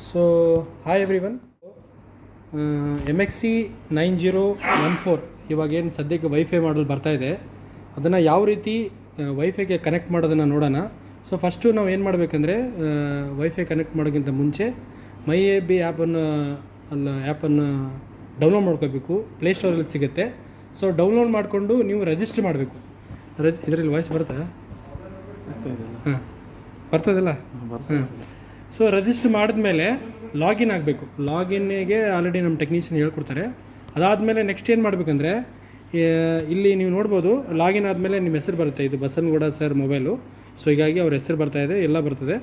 So hi every one. M X C 9014 ಇವಾಗೇನು ಸದ್ಯಕ್ಕೆ wifi ಮಾಡಲ್ ಬರ್ತಾಯಿದೆ, ಅದನ್ನು ಯಾವ ರೀತಿ ವೈಫೈಗೆ ಕನೆಕ್ಟ್ ಮಾಡೋದನ್ನು ನೋಡೋಣ. ಸೊ ಫಸ್ಟು ನಾವು ಏನು ಮಾಡಬೇಕಂದ್ರೆ, ವೈಫೈ ಕನೆಕ್ಟ್ ಮಾಡೋಕ್ಕಿಂತ ಮುಂಚೆ ಮೈ ಎ ಬಿ ಆ್ಯಪನ್ನು ಡೌನ್ಲೋಡ್ ಮಾಡ್ಕೋಬೇಕು. ಪ್ಲೇಸ್ಟೋರಲ್ಲಿ ಸಿಗುತ್ತೆ. ಸೊ ಡೌನ್ಲೋಡ್ ಮಾಡಿಕೊಂಡು ನೀವು ರಿಜಿಸ್ಟರ್ ಮಾಡಬೇಕು. ಇದರಲ್ಲಿ ವಾಯ್ಸ್ ಬರುತ್ತಾ? ಹಾಂ, ಬರ್ತದಲ್ಲ? ಹಾಂ. ಸೊ ರಿಜಿಸ್ಟರ್ ಮಾಡಿದ್ಮೇಲೆ ಲಾಗಿನ್ ಆಗಬೇಕು. ಲಾಗಿನ್ನಿಗೆ ಆಲ್ರೆಡಿ ನಮ್ಮ ಟೆಕ್ನಿಷಿಯನ್ ಹೇಳ್ಕೊಡ್ತಾರೆ. ಅದಾದಮೇಲೆ ನೆಕ್ಸ್ಟ್ ಏನು ಮಾಡಬೇಕಂದ್ರೆ, ಇಲ್ಲಿ ನೀವು ನೋಡ್ಬೋದು, ಲಾಗಿನ್ ಆದಮೇಲೆ ನಿಮ್ಮ ಹೆಸರು ಬರುತ್ತೆ. ಇದು ಬಸನಗೌಡ ಸರ್ ಮೊಬೈಲು. ಸೊ ಹೀಗಾಗಿ ಅವ್ರ ಹೆಸರು ಬರ್ತಾಯಿದೆ, ಎಲ್ಲ ಬರ್ತದೆ.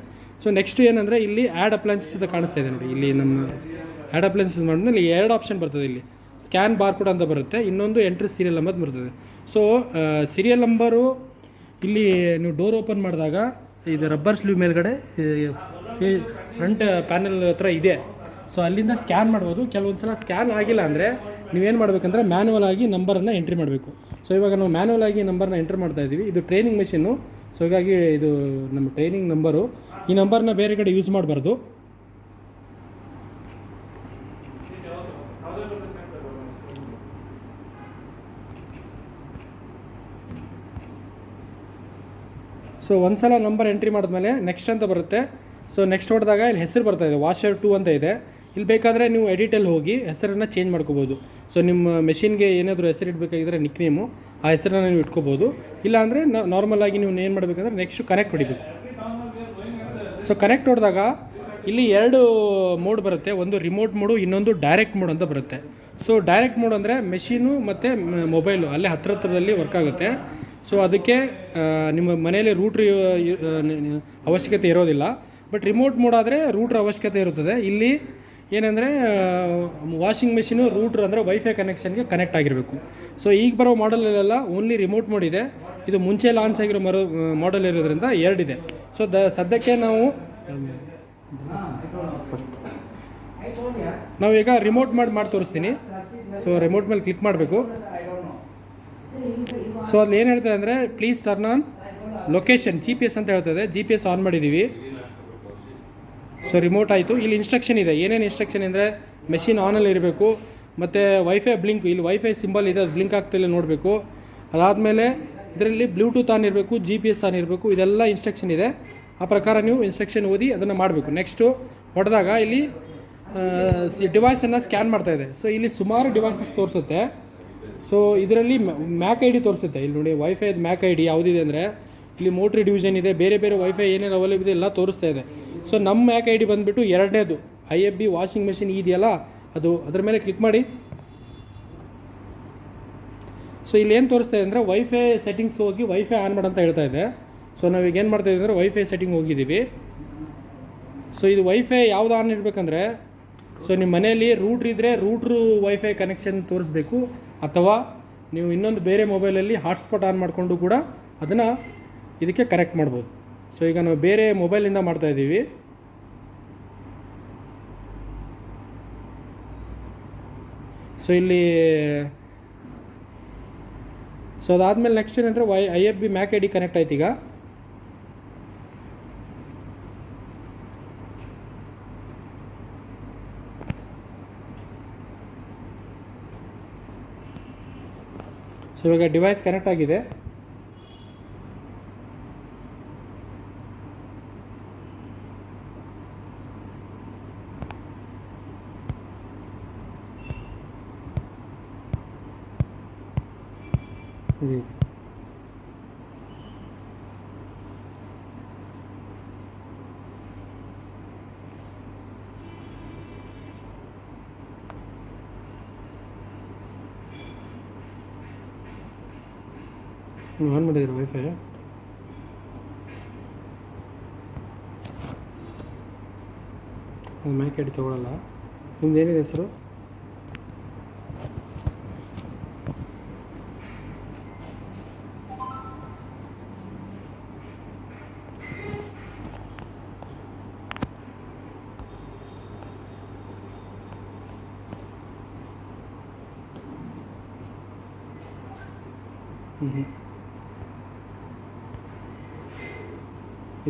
ಸೊ ನೆಕ್ಸ್ಟ್ ಏನಂದರೆ, ಇಲ್ಲಿ ಆ್ಯಡ್ ಅಪ್ಲೈನ್ಸಸ್ ಅಂತ ಕಾಣಿಸ್ತಾ ಇದೆ ನೋಡಿ. ಇಲ್ಲಿ ನಮ್ಮ ಆ್ಯಡ್ ಅಪ್ಲೈನ್ಸಸ್ ಮಾಡಿದ್ಮೇಲೆ ಇಲ್ಲಿ ಎರಡು ಆಪ್ಷನ್ ಬರ್ತದೆ. ಇಲ್ಲಿ ಸ್ಕ್ಯಾನ್ ಬಾರ್ ಕೋಡ್ ಅಂತ ಬರುತ್ತೆ, ಇನ್ನೊಂದು ಎಂಟ್ರಿ ಸೀರಿಯಲ್ ನಂಬರ್ ಬರ್ತದೆ. ಸೊ ಸೀರಿಯಲ್ ನಂಬರು ಇಲ್ಲಿ ನೀವು ಡೋರ್ ಓಪನ್ ಮಾಡಿದಾಗ ಇದು ರಬ್ಬರ್ ಸ್ಲೀವ್ ಮೇಲ್ಗಡೆ ಫ್ರಂಟ್ ಪ್ಯಾನಲ್ ಹತ್ರ ಇದೆ. ಸೊ ಅಲ್ಲಿಂದ ಸ್ಕ್ಯಾನ್ ಮಾಡ್ಬೋದು. ಕೆಲವೊಂದು ಸಲ ಸ್ಕ್ಯಾನ್ ಆಗಿಲ್ಲ ಅಂದರೆ ನೀವೇನು ಮಾಡಬೇಕಂದ್ರೆ ಮ್ಯಾನ್ಯಲ್ ಆಗಿ ನಂಬರನ್ನು ಎಂಟ್ರಿ ಮಾಡಬೇಕು. ಸೊ ಇವಾಗ ನಾವು ಮ್ಯಾನ್ಯಲ್ ಆಗಿ ನಂಬರ್ನ ಎಂಟ್ರ್ ಮಾಡ್ತಾಯಿದ್ದೀವಿ. ಇದು ಟ್ರೈನಿಂಗ್ ಮೆಷಿನ್ನು. ಸೊ ಹೀಗಾಗಿ ಇದು ನಮ್ಮ ಟ್ರೈನಿಂಗ್ ನಂಬರು. ಈ ನಂಬರ್ನ ಬೇರೆ ಕಡೆ ಯೂಸ್ ಮಾಡಬಾರ್ದು. ಸೊ ಒಂದು ಸಲ ನಂಬರ್ ಎಂಟ್ರಿ ಮಾಡಿದ್ಮೇಲೆ ನೆಕ್ಸ್ಟ್ ಅಂತ ಬರುತ್ತೆ. ಸೊ ನೆಕ್ಸ್ಟ್ ಹೊಡೆದಾಗ ಇಲ್ಲಿ ಹೆಸರು ಬರ್ತಾಯಿದೆ, ವಾಷರ್ 2 ಅಂತ ಇದೆ. ಇಲ್ಲಿ ಬೇಕಾದರೆ ನೀವು ಎಡಿಟಲ್ಲಿ ಹೋಗಿ ಹೆಸರನ್ನು ಚೇಂಜ್ ಮಾಡ್ಕೋಬೋದು. ಸೊ ನಿಮ್ಮ ಮೆಷಿನ್ಗೆ ಏನಾದರೂ ಹೆಸರು ಇಡಬೇಕಾಗಿದ್ದರೆ ನಿಕ್ ನೇಮು, ಆ ಹೆಸರನ್ನು ನೀವು ಇಟ್ಕೋಬೋದು. ಇಲ್ಲಾಂದರೆ ನಾರ್ಮಲ್ ಆಗಿ ನೀವು ಏನು ಮಾಡಬೇಕಂದ್ರೆ ನೆಕ್ಸ್ಟ್ ಕನೆಕ್ಟ್ ಹೊಡಿಬೇಕು. ಸೊ ಕನೆಕ್ಟ್ ಹೊಡೆದಾಗ ಇಲ್ಲಿ ಎರಡು ಮೋಡ್ ಬರುತ್ತೆ. ಒಂದು ರಿಮೋಟ್ ಮೋಡು, ಇನ್ನೊಂದು ಡೈರೆಕ್ಟ್ ಮೋಡ್ ಅಂತ ಬರುತ್ತೆ. ಸೊ ಡೈರೆಕ್ಟ್ ಮೋಡ್ ಅಂದರೆ ಮೆಷಿನು ಮತ್ತು ಮೊಬೈಲು ಅಲ್ಲೇ ಹತ್ರದಲ್ಲಿ ವರ್ಕ್ ಆಗುತ್ತೆ. ಸೊ ಅದಕ್ಕೆ ನಿಮ್ಮ ಮನೆಯಲ್ಲಿ ರೂಟ್ರ್ ಅವಶ್ಯಕತೆ ಇರೋದಿಲ್ಲ. ಬಟ್ ರಿಮೋಟ್ ಮೋಡ್ ಆದರೆ ರೂಟ್ರ್ ಅವಶ್ಯಕತೆ ಇರುತ್ತದೆ. ಇಲ್ಲಿ ಏನಂದರೆ ವಾಷಿಂಗ್ ಮೆಷಿನು ರೂಟ್ರ್ ಅಂದರೆ ವೈಫೈ ಕನೆಕ್ಷನ್ಗೆ ಕನೆಕ್ಟ್ ಆಗಿರಬೇಕು. ಸೊ ಈಗ ಬರೋ ಮಾಡಲಲ್ಲೆಲ್ಲ ಓನ್ಲಿ ರಿಮೋಟ್ ಮೋಡ್ ಇದೆ. ಇದು ಮುಂಚೆ ಲಾಂಚ್ ಆಗಿರೋ ಮಾಡೆಲ್ ಇರೋದ್ರಿಂದ ಎರಡಿದೆ. ಸೊ ಸದ್ಯಕ್ಕೆ ನಾವೀಗ ರಿಮೋಟ್ ಮಾಡಿ ತೋರಿಸ್ತೀನಿ. ಸೊ ರಿಮೋಟ್ ಮೇಲೆ ಕ್ಲಿಕ್ ಮಾಡಬೇಕು. ಸೊ ಅಲ್ಲಿ ಏನು ಹೇಳ್ತದೆ ಅಂದರೆ, please turn on location, GPS ಅಂತ ಹೇಳ್ತದೆ. GPS ಆನ್ ಮಾಡಿದ್ದೀವಿ. ಸೊ ರಿಮೋಟ್ ಆಯಿತು. ಇಲ್ಲಿ ಇನ್ಸ್ಟ್ರಕ್ಷನ್ ಇದೆ. ಏನೇನು ಇನ್ಸ್ಟ್ರಕ್ಷನ್ ಅಂದರೆ, ಮೆಷಿನ್ ಆನಲ್ಲಿ ಇರಬೇಕು, ಮತ್ತು ವೈಫೈ ಬ್ಲಿಂಕ್, ಇಲ್ಲಿ ವೈಫೈ ಸಿಂಬಲ್ ಇದೆ, ಅದು ಬ್ಲಿಂಕ್ ಆಗ್ತಿಲ್ಲ ನೋಡಬೇಕು. ಅದಾದಮೇಲೆ ಇದರಲ್ಲಿ ಬ್ಲೂಟೂತ್ ಆನ್ ಇರಬೇಕು, GPS ಆನ್ ಇರಬೇಕು. ಇದೆಲ್ಲ ಇನ್ಸ್ಟ್ರಕ್ಷನ್ ಇದೆ. ಆ ಪ್ರಕಾರ ನೀವು ಇನ್ಸ್ಟ್ರಕ್ಷನ್ ಓದಿ ಅದನ್ನು ಮಾಡಬೇಕು. ನೆಕ್ಸ್ಟು ಹೊಡೆದಾಗ ಇಲ್ಲಿ ಡಿವೈಸನ್ನು ಸ್ಕ್ಯಾನ್ ಮಾಡ್ತಾಯಿದೆ. ಸೊ ಇಲ್ಲಿ ಸುಮಾರು ಡಿವೈಸಸ್ ತೋರಿಸುತ್ತೆ. ಸೊ ಇದರಲ್ಲಿ ಮ್ಯಾಕ್ ID ತೋರಿಸುತ್ತೆ. ಇಲ್ಲಿ ನೋಡಿ, ವೈಫೈದು ಮ್ಯಾಕ್ ID ಯಾವುದಿದೆ ಅಂದರೆ, ಇಲ್ಲಿ ಮೋಟ್ರಿ ಡಿವಿಷನ್ ಇದೆ, ಬೇರೆ ಬೇರೆ ವೈಫೈ ಏನೇನು ಅವೈಲೇಬಲ್ ಇದೆ ಎಲ್ಲ ತೋರಿಸ್ತಾ ಇದೆ. ಸೊ ನಮ್ಮ ಮ್ಯಾಕ್ ID ಬಂದುಬಿಟ್ಟು ಎರಡನೇದು IFB ವಾಷಿಂಗ್ ಮೆಷಿನ್ ಇದೆಯಲ್ಲ ಅದು, ಅದರ ಮೇಲೆ ಕ್ಲಿಕ್ ಮಾಡಿ. ಸೊ ಇಲ್ಲಿ ಏನು ತೋರಿಸ್ತಾ ಇದೆ ಅಂದರೆ, ವೈಫೈ ಸೆಟ್ಟಿಂಗ್ಸ್ ಹೋಗಿ ವೈಫೈ ಆನ್ ಮಾಡಂತ ಹೇಳ್ತಾ ಇದೆ. ಸೊ ನಾವೀಗ ಏನು ಮಾಡ್ತಾಯಿದ್ದೀವಿ ಅಂದರೆ, ವೈಫೈ ಸೆಟ್ಟಿಂಗ್ ಹೋಗಿದ್ದೀವಿ. ಸೊ ಇದು ವೈಫೈ ಯಾವುದು ಆನ್ ಇರಬೇಕಂದ್ರೆ, ಸೊ ನಿಮ್ಮ ಮನೆಯಲ್ಲಿ ರೂಟ್ರ್ ಇದ್ದರೆ ರೂಟ್ರು ವೈಫೈ ಕನೆಕ್ಷನ್ ತೋರಿಸ್ಬೇಕು, ಅಥವಾ ನೀವು ಇನ್ನೊಂದು ಬೇರೆ ಮೊಬೈಲಲ್ಲಿ ಹಾಟ್ಸ್ಪಾಟ್ ಆನ್ ಮಾಡಿಕೊಂಡು ಕೂಡ ಅದನ್ನು ಇದಕ್ಕೆ ಕನೆಕ್ಟ್ ಮಾಡ್ಬೋದು. ಸೊ ಈಗ ನಾವು ಬೇರೆ ಮೊಬೈಲಿಂದ ಮಾಡ್ತಾಯಿದ್ದೀವಿ. ಸೊ ಇಲ್ಲಿ ಸೊ ಅದಾದಮೇಲೆ ನೆಕ್ಸ್ಟ್ ಏನಂದರೆ, IFB ಮ್ಯಾಕ್ ID ಕನೆಕ್ಟ್ ಆಯ್ತು. ಈಗ ಸೊ ಇವಾಗ ಡಿವೈಸ್ ಕನೆಕ್ಟ್ ಆಗಿದೆ. ನೀವು ಆನ್ ಮಾಡಿದ್ದೀರಾ ವೈಫೈ? ಅದು ಮ್ಯಾಕ್ ID ತೊಗೊಳ್ಳಲ್ಲ. ನಿಮ್ದು ಏನಿದೆ ಹೆಸರು?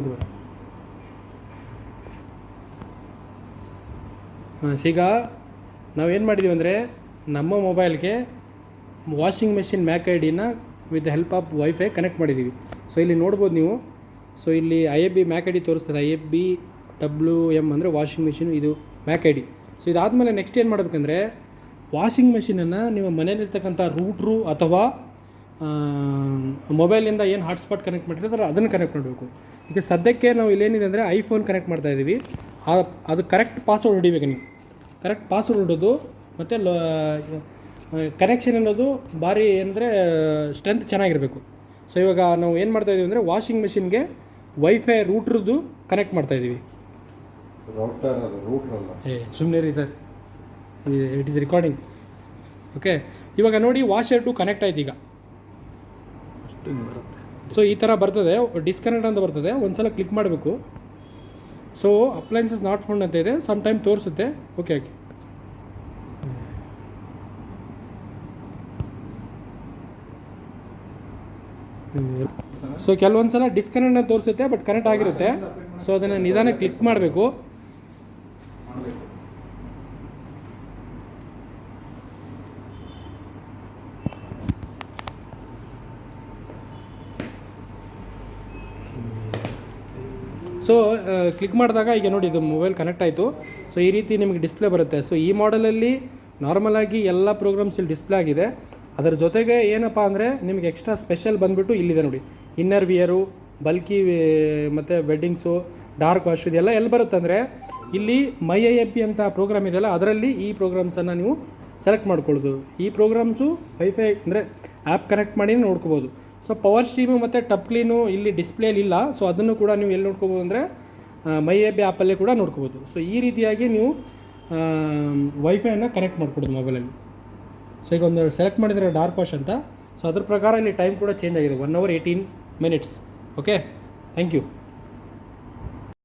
ಇದು ಈಗ ನಾವೇನು ಮಾಡಿದ್ದೀವಿ ಅಂದರೆ ನಮ್ಮ ಮೊಬೈಲ್ಗೆ ವಾಷಿಂಗ್ ಮೆಷಿನ್ ಮ್ಯಾಕ್ ಐ ಡಿನ with help of wifi connect ಮಾಡಿದ್ದೀವಿ. ಸೊ ಇಲ್ಲಿ ನೋಡ್ಬೋದು ನೀವು. ಸೊ ಇಲ್ಲಿ IFB ಮ್ಯಾಕ್ ಐ ಡಿ ತೋರಿಸ್ತದೆ. IFBWM ಅಂದರೆ ವಾಷಿಂಗ್ ಮೆಷಿನು, ಇದು ಮ್ಯಾಕ್ ಐ ಡಿ. ಸೊ ಇದಾದಮೇಲೆ ನೆಕ್ಸ್ಟ್ ಏನು ಮಾಡಬೇಕಂದ್ರೆ ವಾಷಿಂಗ್ ಮೆಷಿನನ್ನು ನಿಮ್ಮ ಮನೇಲಿರ್ತಕ್ಕಂಥ ರೂಟ್ರು ಅಥವಾ ಮೊಬೈಲಿಂದ ಏನು ಹಾಟ್ಸ್ಪಾಟ್ ಕನೆಕ್ಟ್ ಮಾಡಿರ್ತಾರೆ ಅದನ್ನು ಕನೆಕ್ಟ್ ಮಾಡಬೇಕು. ಈಗ ಸದ್ಯಕ್ಕೆ ನಾವು ಇಲ್ಲೇನಿದೆ ಅಂದರೆ ಐಫೋನ್ ಕನೆಕ್ಟ್ ಮಾಡ್ತಾಯಿದ್ದೀವಿ. ಅದು ಕರೆಕ್ಟ್ ಪಾಸ್ವರ್ಡ್ ಹೊಡಿಬೇಕು ನೀವು. ಕರೆಕ್ಟ್ ಪಾಸ್ವರ್ಡ್ ಹೊಡೋದು ಮತ್ತು ಕನೆಕ್ಷನ್ ಅನ್ನೋದು ಭಾರಿ ಅಂದರೆ ಸ್ಟ್ರೆಂತ್ ಚೆನ್ನಾಗಿರಬೇಕು. ಸೊ ಇವಾಗ ನಾವು ಏನು ಮಾಡ್ತಾಯಿದ್ದೀವಿ ಅಂದರೆ ವಾಷಿಂಗ್ ಮೆಷಿನ್ಗೆ ವೈಫೈ ರೂಟ್ರದ್ದು ಕನೆಕ್ಟ್ ಮಾಡ್ತಾಯಿದ್ದೀವಿ. ಸುಮ್ಮನೆ ರೀ sir, it is recording. Okay, ಇವಾಗ ನೋಡಿ ವಾಷರ್ ಟು ಕನೆಕ್ಟ್ ಆಯ್ತು. ಈಗ ಸೊ ಈ ಥರ ಬರ್ತದೆ, ಡಿಸ್ಕನೆಕ್ಟ್ ಅಂತ ಬರ್ತದೆ. ಒಂದು ಸಲ ಕ್ಲಿಕ್ ಮಾಡಬೇಕು. ಸೊ ಅಪ್ಲೈನ್ಸಸ್ ನಾಟ್ ಫೌಂಡ್ ಅಂತ ಇದೆ, ಸಮ್ ಟೈಮ್ ತೋರಿಸುತ್ತೆ. ಓಕೆ ಓಕೆ, ಸೊ ಕೆಲವೊಂದು ಸಲ ಡಿಸ್ಕನೆಕ್ಟ್ ಅಂತ ತೋರಿಸುತ್ತೆ, ಬಟ್ ಕನೆಕ್ಟ್ ಆಗಿರುತ್ತೆ. ಸೊ ಅದನ್ನು ನಿಧಾನ ಕ್ಲಿಕ್ ಮಾಡಬೇಕು. ಸೊ ಕ್ಲಿಕ್ ಮಾಡಿದಾಗ ಈಗ ನೋಡಿ ಇದು ಮೊಬೈಲ್ ಕನೆಕ್ಟ್ ಆಯಿತು. ಸೊ ಈ ರೀತಿ ನಿಮಗೆ ಡಿಸ್ಪ್ಲೇ ಬರುತ್ತೆ. ಸೊ ಈ ಮಾಡೆಲಲ್ಲಿ ನಾರ್ಮಲಾಗಿ ಎಲ್ಲ ಪ್ರೋಗ್ರಾಮ್ಸ್ ಇಲ್ಲಿ ಡಿಸ್ಪ್ಲೇ ಆಗಿದೆ. ಅದರ ಜೊತೆಗೆ ಏನಪ್ಪ ಅಂದರೆ ನಿಮಗೆ ಎಕ್ಸ್ಟ್ರಾ ಸ್ಪೆಷಲ್ ಬಂದುಬಿಟ್ಟು ಇಲ್ಲಿದೆ ನೋಡಿ, ಇನ್ನರ್ ವಿಯರು, ಬಲ್ಕಿ ಮತ್ತು ವೆಡ್ಡಿಂಗ್ಸು, ಡಾರ್ಕ್ ವಾಶ್, ಇದೆಲ್ಲ ಎಲ್ಲಿ ಬರುತ್ತೆ ಅಂದರೆ ಇಲ್ಲಿ ಮೈ IFB ಅಂತ ಪ್ರೋಗ್ರಾಮ್ ಇದೆಯಲ್ಲ ಅದರಲ್ಲಿ ಈ ಪ್ರೋಗ್ರಾಮ್ಸನ್ನು ನೀವು ಸೆಲೆಕ್ಟ್ ಮಾಡ್ಕೊಳ್ಳೋದು. ಈ ಪ್ರೋಗ್ರಾಮ್ಸು ವೈಫೈ ಅಂದರೆ ಆ್ಯಪ್ ಕನೆಕ್ಟ್ ಮಾಡಿ ನೋಡ್ಕೋಬೋದು. ಸೊ ಪವರ್ ಸ್ಟ್ರೀಮು ಮತ್ತು ಟಪ್ ಕ್ಲೀನು ಇಲ್ಲಿ ಡಿಸ್ಪ್ಲೇಲಿ ಇಲ್ಲ. ಸೊ ಅದನ್ನು ಕೂಡ ನೀವು ಎಲ್ಲಿ ನೋಡ್ಕೋಬೋದು ಅಂದರೆ ಮೈ IFB ಆ್ಯಪಲ್ಲೇ ಕೂಡ ನೋಡ್ಕೋಬೋದು. ಸೊ ಈ ರೀತಿಯಾಗಿ ನೀವು ವೈಫೈಯನ್ನು ಕನೆಕ್ಟ್ ಮಾಡ್ಕೊಡೋದು ಮೊಬೈಲಲ್ಲಿ. ಸೊ ಈಗ ಒಂದು ಸೆಲೆಕ್ಟ್ ಮಾಡಿದರೆ ಡಾರ್ಕ್ ವಾಶ್ ಅಂತ. ಸೊ ಅದ್ರ ಪ್ರಕಾರ ಇಲ್ಲಿ ಟೈಮ್ ಕೂಡ ಚೇಂಜ್ ಆಗಿದೆ, 1 hour 18 minutes. Okay, thank you.